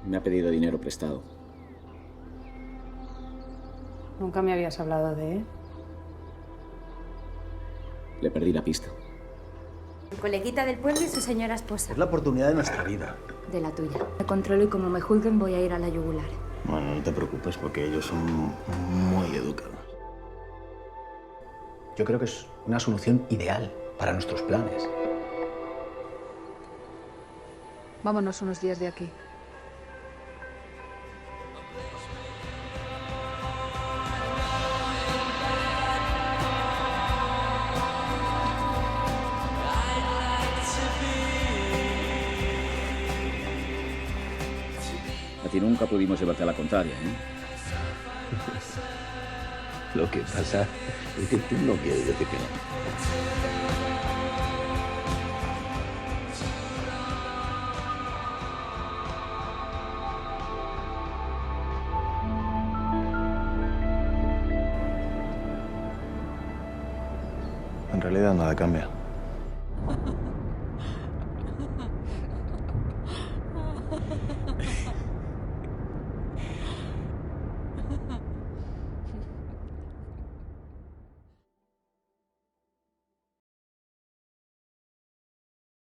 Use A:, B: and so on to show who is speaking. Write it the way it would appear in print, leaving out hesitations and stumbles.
A: Me ha pedido dinero prestado.
B: Nunca me habías hablado de él.
A: Le perdí la pista.
C: El coleguita del pueblo y su señora esposa.
D: Es la oportunidad de nuestra vida.
C: De la tuya. Me controlo y como me juzguen voy a ir a la yugular.
D: Bueno, no te preocupes porque ellos son muy educados. Yo creo que es una solución ideal para nuestros planes.
B: Vámonos unos días de aquí.
A: A ti nunca pudimos llevarte a la contraria, ¿eh?
D: Lo que pasa es que tú no quieres decir que no. En realidad nada cambia.